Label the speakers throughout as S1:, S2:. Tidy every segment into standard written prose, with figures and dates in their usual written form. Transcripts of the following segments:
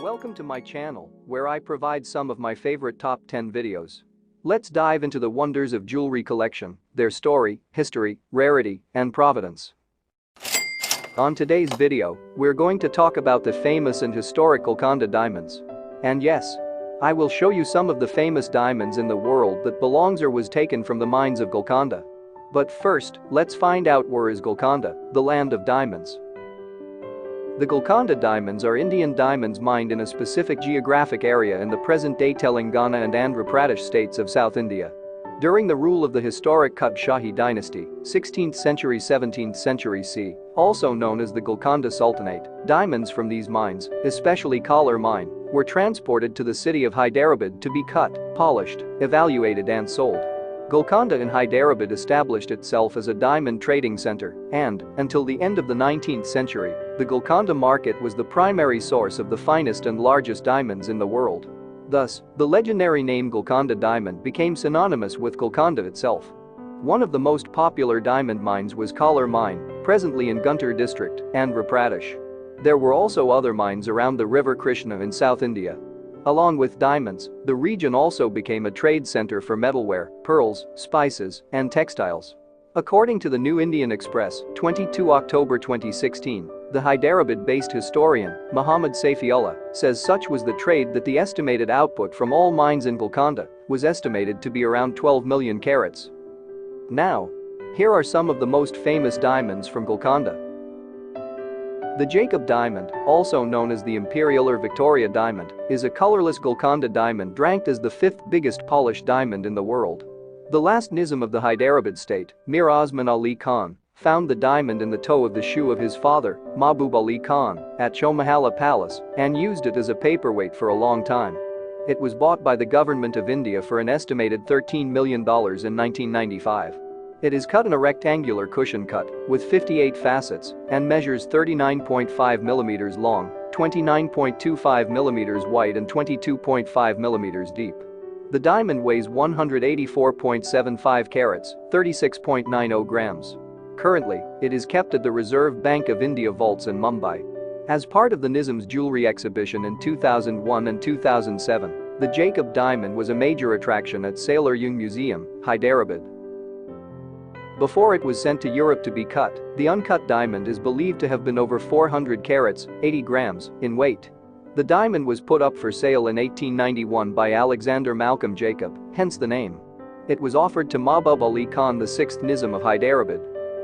S1: Welcome to my channel, where I provide some of my favorite top 10 videos. Let's dive into the wonders of jewelry collection, their story, history, rarity, and provenance. On today's video, we're going to talk about the famous and historic Golconda diamonds. And yes, I will show you some of the famous diamonds in the world that belongs or was taken from the mines of Golconda. But first, let's find out where is Golconda, the land of diamonds. The Golconda diamonds are Indian diamonds mined in a specific geographic area in the present-day Telangana and Andhra Pradesh states of South India. During the rule of the historic Qutb Shahi dynasty, 16th century-17th century c., also known as the Golconda Sultanate, diamonds from these mines, especially Kolar mine, were transported to the city of Hyderabad to be cut, polished, evaluated and sold. Golconda in Hyderabad established itself as a diamond trading center and, until the end of the 19th century, the Golconda market was the primary source of the finest and largest diamonds in the world. Thus, the legendary name Golconda diamond became synonymous with Golconda itself. One of the most popular diamond mines was Kolar mine, presently in Guntur district, Andhra Pradesh. There were also other mines around the river Krishna in South India. Along with diamonds, the region also became a trade center for metalware, pearls, spices, and textiles. According to the New Indian Express, 22 October 2016, the Hyderabad-based historian, Muhammad Saifiullah, says such was the trade that the estimated output from all mines in Golconda was estimated to be around 12 million carats. Now, here are some of the most famous diamonds from Golconda. The Jacob diamond, also known as the Imperial or Victoria diamond, is a colorless Golconda diamond ranked as the fifth biggest polished diamond in the world. The last Nizam of the Hyderabad state, Mir Osman Ali Khan, found the diamond in the toe of the shoe of his father, Mahbub Ali Khan, at Chomahalla Palace and used it as a paperweight for a long time. It was bought by the government of India for an estimated $13 million in 1995. It is cut in a rectangular cushion cut with 58 facets and measures 39.5 mm long, 29.25 mm wide and 22.5 mm deep. The diamond weighs 184.75 carats, 36.90 grams. Currently, it is kept at the Reserve Bank of India vaults in Mumbai. As part of the Nizam's jewelry exhibition in 2001 and 2007, the Jacob diamond was a major attraction at Sailor Jung Museum, Hyderabad. Before it was sent to Europe to be cut, the uncut diamond is believed to have been over 400 carats, 80 grams, in weight. The diamond was put up for sale in 1891 by Alexander Malcolm Jacob, hence the name. It was offered to Mahbub Ali Khan, the 6th Nizam of Hyderabad.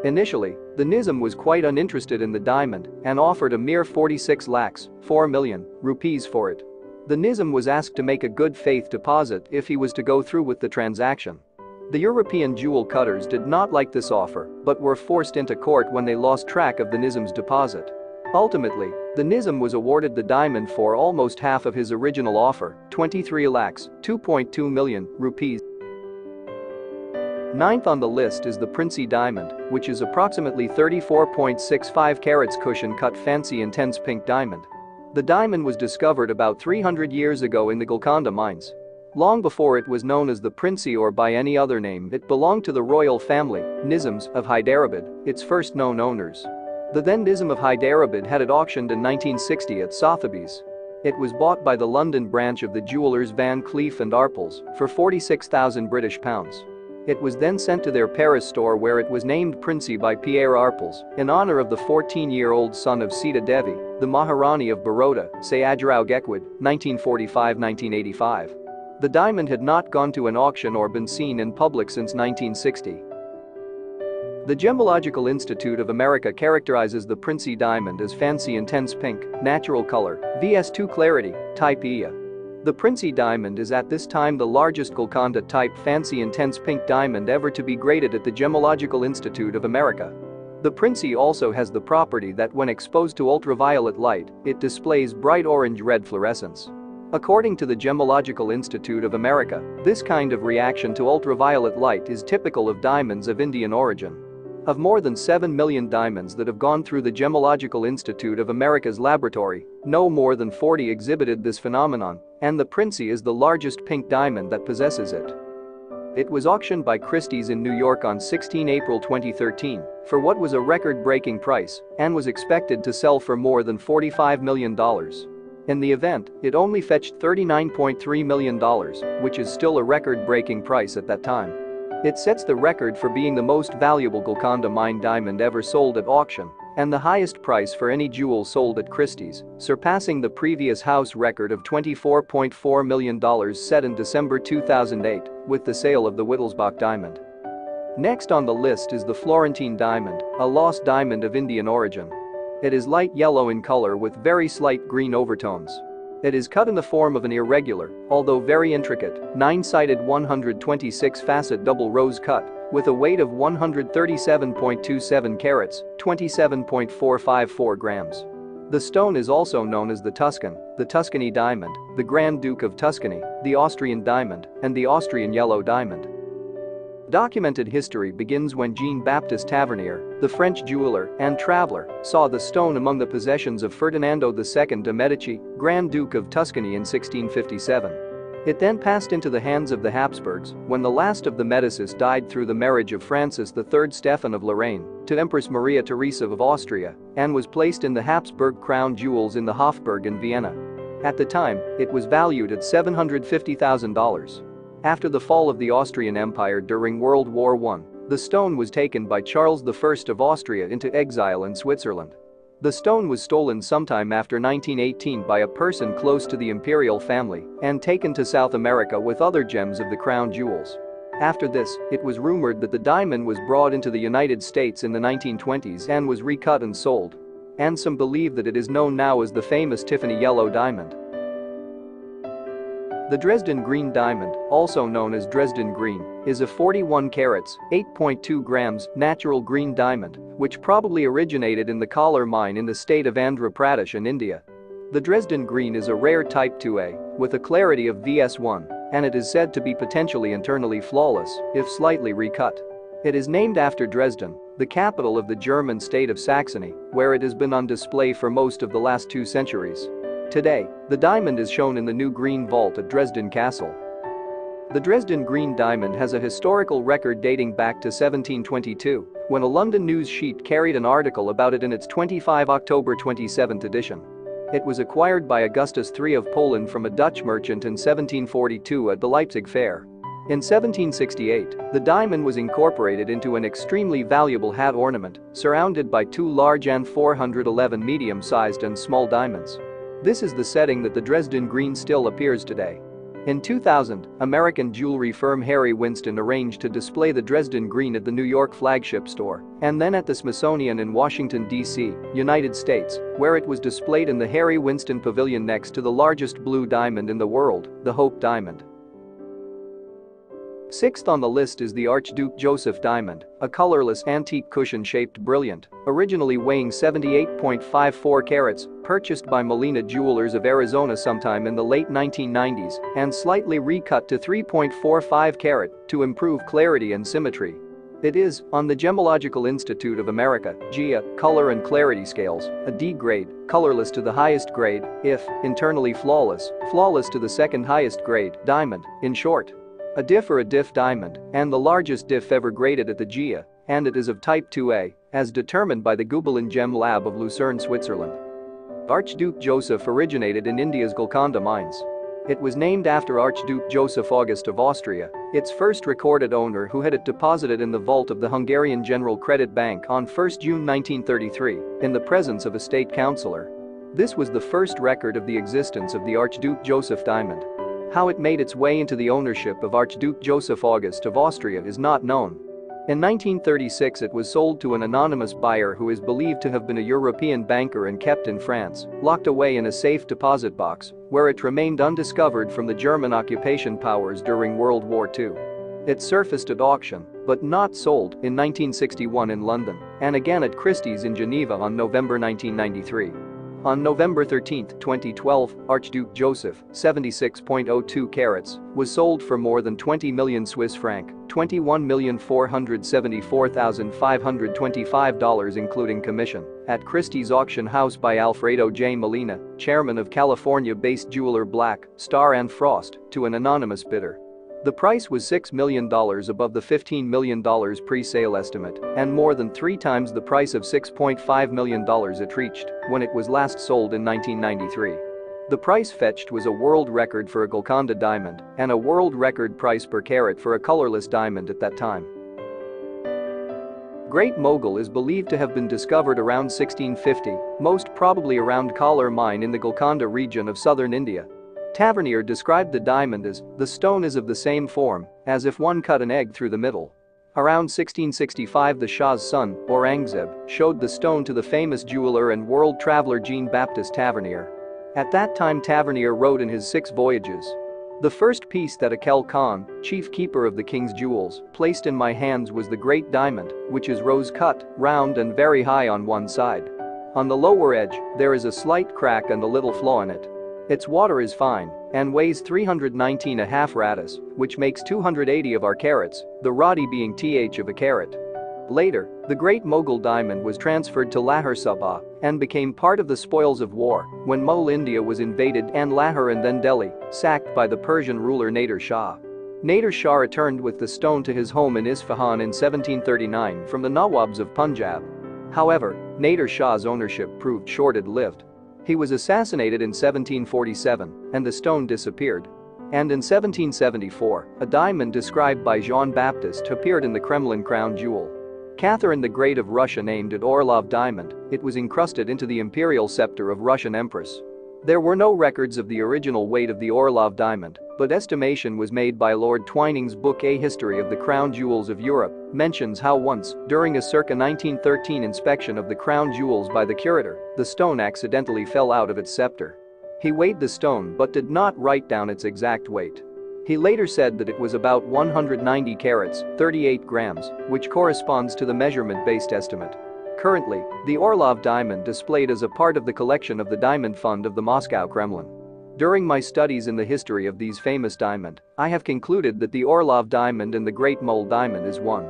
S1: Initially, the Nizam was quite uninterested in the diamond and offered a mere 46 lakhs, 4 million, rupees for it. The Nizam was asked to make a good faith deposit if he was to go through with the transaction. The European jewel cutters did not like this offer but were forced into court when they lost track of the Nizam's deposit. Ultimately, the Nizam was awarded the diamond for almost half of his original offer, 23 lakhs, 2.2 million, rupees. Ninth on the list is the Princy diamond, which is approximately 34.65 carats cushion-cut fancy intense pink diamond. The diamond was discovered about 300 years ago in the Golconda mines. Long before it was known as the Princy or by any other name, it belonged to the royal family, Nizams, of Hyderabad, its first known owners. The then Nizam of Hyderabad had it auctioned in 1960 at Sotheby's. It was bought by the London branch of the jewelers Van Cleef and Arpels for £46,000. It was then sent to their Paris store where it was named Princy by Pierre Arpels in honor of the 14-year-old son of Sita Devi, the Maharani of Baroda, Sayajrao Gaekwad, 1945-1985. The diamond had not gone to an auction or been seen in public since 1960. The Gemological Institute of America characterizes the Princy diamond as fancy intense pink, natural color, VS2 clarity, type Ia. The Princy diamond is at this time the largest Golconda type fancy intense pink diamond ever to be graded at the Gemological Institute of America. The Princy also has the property that when exposed to ultraviolet light, it displays bright orange-red fluorescence. According to the Gemological Institute of America, this kind of reaction to ultraviolet light is typical of diamonds of Indian origin. Of more than 7 million diamonds that have gone through the Gemological Institute of America's laboratory, no more than 40 exhibited this phenomenon, and the Princy is the largest pink diamond that possesses it. It was auctioned by Christie's in New York on 16 April 2013 for what was a record-breaking price and was expected to sell for more than $45 million. In the event, it only fetched $39.3 million, which is still a record-breaking price at that time. It sets the record for being the most valuable Golconda mine diamond ever sold at auction and the highest price for any jewel sold at Christie's, surpassing the previous house record of $24.4 million set in December 2008 with the sale of the Wittelsbach diamond. Next on the list is the Florentine diamond, a lost diamond of Indian origin. It is light yellow in color with very slight green overtones. It is cut in the form of an irregular, although very intricate, 9-sided 126-facet double rose cut with a weight of 137.27 carats, 27.454 grams. The stone is also known as the Tuscan, the Tuscany diamond, the Grand Duke of Tuscany, the Austrian diamond, and the Austrian yellow diamond. Documented history begins when Jean-Baptiste Tavernier, the French jeweler and traveler, saw the stone among the possessions of Ferdinando II de' Medici, Grand Duke of Tuscany in 1657. It then passed into the hands of the Habsburgs when the last of the Medicis died through the marriage of Francis III Stephen of Lorraine to Empress Maria Theresa of Austria and was placed in the Habsburg crown jewels in the Hofburg in Vienna. At the time, it was valued at $750,000. After the fall of the Austrian Empire during World War I, the stone was taken by Charles I of Austria into exile in Switzerland. The stone was stolen sometime after 1918 by a person close to the imperial family and taken to South America with other gems of the crown jewels. After this, it was rumored that the diamond was brought into the United States in the 1920s and was recut and sold. And some believe that it is known now as the famous Tiffany yellow diamond. The Dresden Green diamond, also known as Dresden Green, is a 41 carats, 8.2 grams natural green diamond, which probably originated in the Kolar mine in the state of Andhra Pradesh in India. The Dresden Green is a rare type 2A with a clarity of VS1, and it is said to be potentially internally flawless if slightly recut. It is named after Dresden, the capital of the German state of Saxony, where it has been on display for most of the last 2 centuries. Today, the diamond is shown in the new Green Vault at Dresden Castle. The Dresden Green diamond has a historical record dating back to 1722, when a London news sheet carried an article about it in its 25 October 27 edition. It was acquired by Augustus III of Poland from a Dutch merchant in 1742 at the Leipzig Fair. In 1768, the diamond was incorporated into an extremely valuable hat ornament, surrounded by 2 large and 411 medium-sized and small diamonds. This is the setting that the Dresden Green still appears today. In 2000, American jewelry firm Harry Winston arranged to display the Dresden Green at the New York flagship store and then at the Smithsonian in Washington, D.C., United States, where it was displayed in the Harry Winston Pavilion next to the largest blue diamond in the world, the Hope Diamond. Sixth on the list is the Archduke Joseph diamond, a colorless antique cushion-shaped brilliant, originally weighing 78.54 carats, purchased by Molina Jewelers of Arizona sometime in the late 1990s and slightly recut to 3.45 carat to improve clarity and symmetry. It is, on the Gemological Institute of America (GIA) color and clarity scales, a D grade, colorless to the highest grade, if internally flawless, flawless to the second highest grade, diamond, in short. A diff or a diff diamond, and the largest diff ever graded at the GIA, and it is of type 2A, as determined by the Gubelin Gem Lab of Lucerne, Switzerland. Archduke Joseph originated in India's Golconda mines. It was named after Archduke Joseph August of Austria, its first recorded owner, who had it deposited in the vault of the Hungarian General Credit Bank on 1 June 1933, in the presence of a state councillor. This was the first record of the existence of the Archduke Joseph diamond. How it made its way into the ownership of Archduke Joseph August of Austria is not known. In 1936 it was sold to an anonymous buyer who is believed to have been a European banker and kept in France, locked away in a safe deposit box, where it remained undiscovered from the German occupation powers during World War II. It surfaced at auction, but not sold, in 1961 in London, and again at Christie's in Geneva on November 1993. On November 13, 2012, Archduke Joseph, 76.02 carats, was sold for more than 20 million Swiss franc, $21,474,525 including commission, at Christie's auction house by Alfredo J. Molina, chairman of California-based jeweler Black, Star and Frost, to an anonymous bidder. The price was $6 million above the $15 million pre-sale estimate and more than 3 times the price of $6.5 million it reached when it was last sold in 1993. The price fetched was a world record for a Golconda diamond and a world record price per carat for a colorless diamond at that time. Great Mogul is believed to have been discovered around 1650, most probably around Kalar mine in the Golconda region of southern India. Tavernier described the diamond as, "The stone is of the same form, as if one cut an egg through the middle." Around 1665 the Shah's son, Aurangzeb, showed the stone to the famous jeweler and world traveler Jean-Baptiste Tavernier. At that time Tavernier wrote in his 6 voyages, "The first piece that Akel Khan, chief keeper of the king's jewels, placed in my hands was the great diamond, which is rose-cut, round and very high on one side. On the lower edge, there is a slight crack and a little flaw in it. Its water is fine and weighs 319.5 ratas, which makes 280 of our carats, the rati being th of a carat." Later, the Great Mughal diamond was transferred to Lahore Subah and became part of the spoils of war when Mughal India was invaded and Lahore and then Delhi, sacked by the Persian ruler Nader Shah. Nader Shah returned with the stone to his home in Isfahan in 1739 from the Nawabs of Punjab. However, Nader Shah's ownership proved short-lived. He was assassinated in 1747 and the stone disappeared. And in 1774, a diamond described by Jean-Baptiste appeared in the Kremlin crown jewel. Catherine the Great of Russia named it Orlov diamond. It was encrusted into the imperial scepter of Russian empress. There were no records of the original weight of the Orlov diamond, but estimation was made by Lord Twining's book A History of the Crown Jewels of Europe, mentions how once, during a circa 1913 inspection of the crown jewels by the curator, the stone accidentally fell out of its scepter. He weighed the stone but did not write down its exact weight. He later said that it was about 190 carats, 38 grams, which corresponds to the measurement-based estimate. Currently, the Orlov diamond displayed as a part of the collection of the Diamond Fund of the Moscow Kremlin. During my studies in the history of these famous diamond, I have concluded that the Orlov diamond and the Great Mughal diamond is one.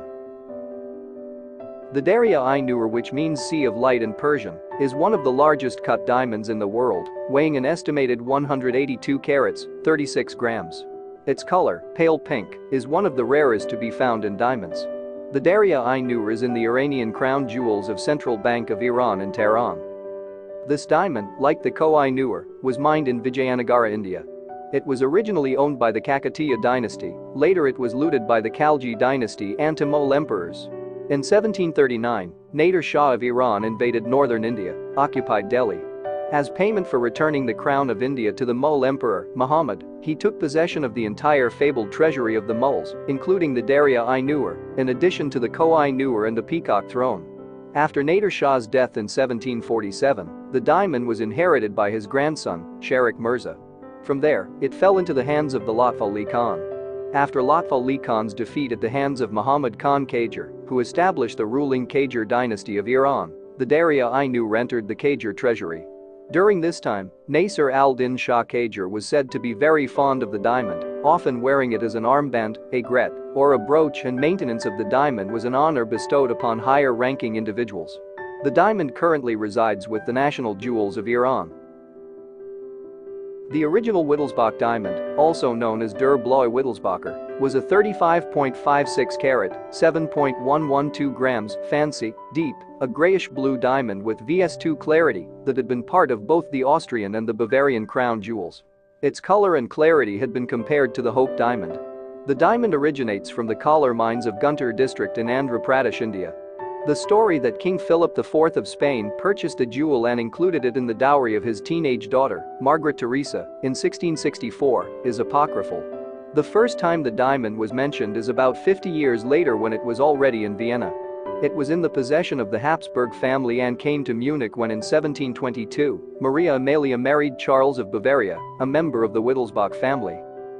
S1: The Darya-i-Nur, which means Sea of Light in Persian, is one of the largest cut diamonds in the world, weighing an estimated 182 carats, 36 grams. Its color, pale pink, is one of the rarest to be found in diamonds. The Darya-i-Nur is in the Iranian crown jewels of Central Bank of Iran in Tehran. This diamond, like the Koh-i-Noor, was mined in Vijayanagara, India. It was originally owned by the Kakatiya dynasty, later it was looted by the Khalji dynasty and Mughal emperors. In 1739, Nader Shah of Iran invaded northern India, occupied Delhi. As payment for returning the crown of India to the Mughal emperor, Muhammad, he took possession of the entire fabled treasury of the Mughals, including the Darya-i-Nur, in addition to the Koh-i-Noor and the Peacock throne. After Nader Shah's death in 1747, the diamond was inherited by his grandson, Sharik Mirza. From there, it fell into the hands of the Lutf Ali Khan. After Lutf Ali Khan's defeat at the hands of Muhammad Khan Qajar, who established the ruling Qajar dynasty of Iran, the Darya-i-Nur entered the Qajar treasury. During this time, Nasir al-Din Shah Qajar was said to be very fond of the diamond, often wearing it as an armband, a gret, or a brooch, and maintenance of the diamond was an honor bestowed upon higher-ranking individuals. The diamond currently resides with the National Jewels of Iran. The original Wittelsbach diamond, also known as Der Blaue Wittelsbacher, was a 35.56 carat, 7.112 grams, fancy, deep, a grayish-blue diamond with VS2 clarity that had been part of both the Austrian and the Bavarian crown jewels. Its color and clarity had been compared to the Hope diamond. The diamond originates from the Kalar mines of Guntur district in Andhra Pradesh, India. The story that King Philip IV of Spain purchased the jewel and included it in the dowry of his teenage daughter, Margaret Teresa, in 1664, is apocryphal. The first time the diamond was mentioned is about 50 years later when it was already in Vienna. It was in the possession of the Habsburg family and came to Munich when in 1722, Maria Amelia married Charles of Bavaria, a member of the Wittelsbach family.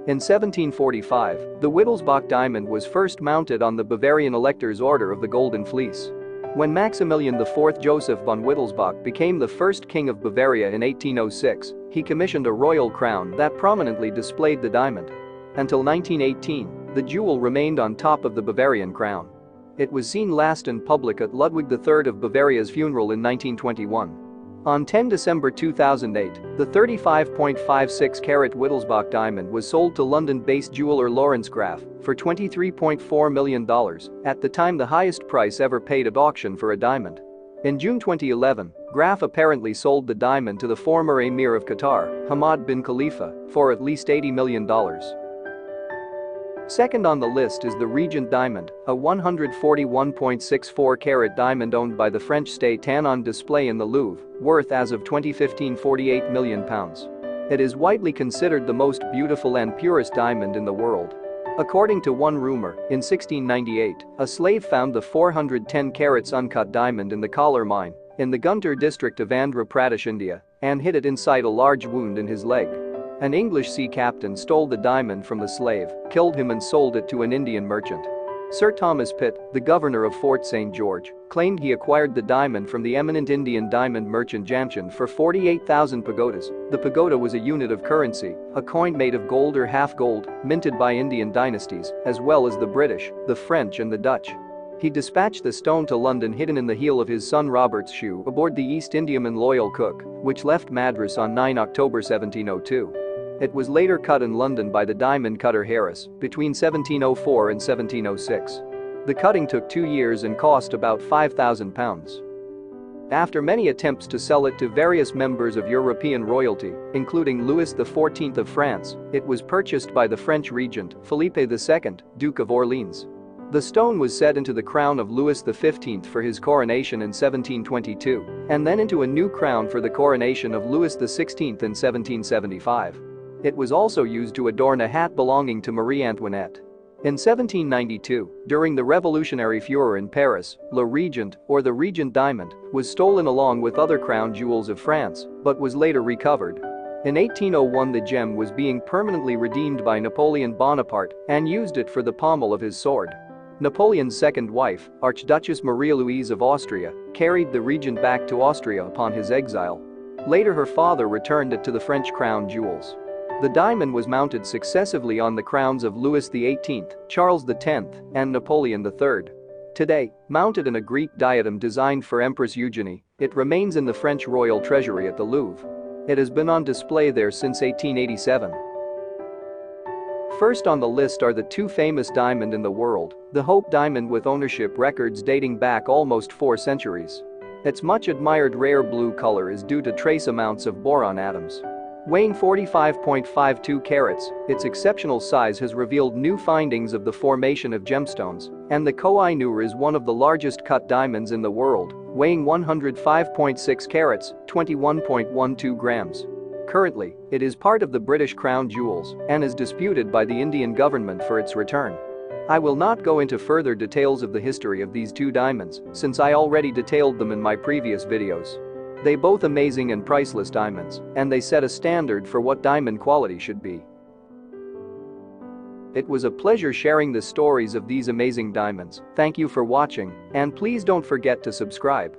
S1: In 1745, the Wittelsbach diamond was first mounted on the Bavarian Elector's Order of the Golden Fleece. When Maximilian IV Joseph von Wittelsbach became the first king of Bavaria in 1806, he commissioned a royal crown that prominently displayed the diamond. Until 1918, the jewel remained on top of the Bavarian crown. It was seen last in public at Ludwig III of Bavaria's funeral in 1921. On 10 December 2008, the 35.56 carat Wittelsbach diamond was sold to London-based jeweler Lawrence Graff for $23.4 million, at the time the highest price ever paid at auction for a diamond. In June 2011, Graf apparently sold the diamond to the former Emir of Qatar, Hamad bin Khalifa, for at least $80 million. Second on the list is the Regent diamond, a 141.64-carat diamond owned by the French state and on display in the Louvre, worth as of 2015 £48 million. It is widely considered the most beautiful and purest diamond in the world. According to one rumor, in 1698, a slave found the 410 carats uncut diamond in the Kalar mine in the Guntur district of Andhra Pradesh, India, and hid it inside a large wound in his leg. An English sea captain stole the diamond from the slave, killed him and sold it to an Indian merchant. Sir Thomas Pitt, the governor of Fort St. George, claimed he acquired the diamond from the eminent Indian diamond merchant Jamshid for 48,000 pagodas. The pagoda was a unit of currency, a coin made of gold or half gold, minted by Indian dynasties, as well as the British, the French and the Dutch. He dispatched the stone to London hidden in the heel of his son Robert's shoe aboard the East Indiaman Loyal Cook, which left Madras on 9 October 1702. It was later cut in London by the diamond cutter Harris between 1704 and 1706. The cutting took 2 years and cost about £5,000. After many attempts to sell it to various members of European royalty, including Louis XIV of France, it was purchased by the French regent, Philippe II, Duke of Orleans. The stone was set into the crown of Louis XV for his coronation in 1722, and then into a new crown for the coronation of Louis XVI in 1775. It was also used to adorn a hat belonging to Marie Antoinette. In 1792, during the Revolutionary Furor in Paris, Le Regent, or the Regent diamond, was stolen along with other crown jewels of France, but was later recovered. In 1801 the gem was being permanently redeemed by Napoleon Bonaparte and used it for the pommel of his sword. Napoleon's second wife, Archduchess Maria Louise of Austria, carried the Regent back to Austria upon his exile. Later her father returned it to the French crown jewels. The diamond was mounted successively on the crowns of Louis XVIII, Charles X, and Napoleon III. Today, mounted in a Greek diadem designed for Empress Eugenie, it remains in the French royal treasury at the Louvre. It has been on display there since 1887. First on the list are the two famous diamond in the world, the Hope diamond with ownership records dating back almost 4 centuries. Its much admired rare blue color is due to trace amounts of boron atoms. Weighing 45.52 carats, its exceptional size has revealed new findings of the formation of gemstones, and the Koh-i-Noor is one of the largest cut diamonds in the world, weighing 105.6 carats, 21.12 grams. Currently, it is part of the British Crown Jewels and is disputed by the Indian government for its return. I will not go into further details of the history of these two diamonds, since I already detailed them in my previous videos. They both amazing and priceless diamonds, and they set a standard for what diamond quality should be. It was a pleasure sharing the stories of these amazing diamonds. Thank you for watching, and please don't forget to subscribe.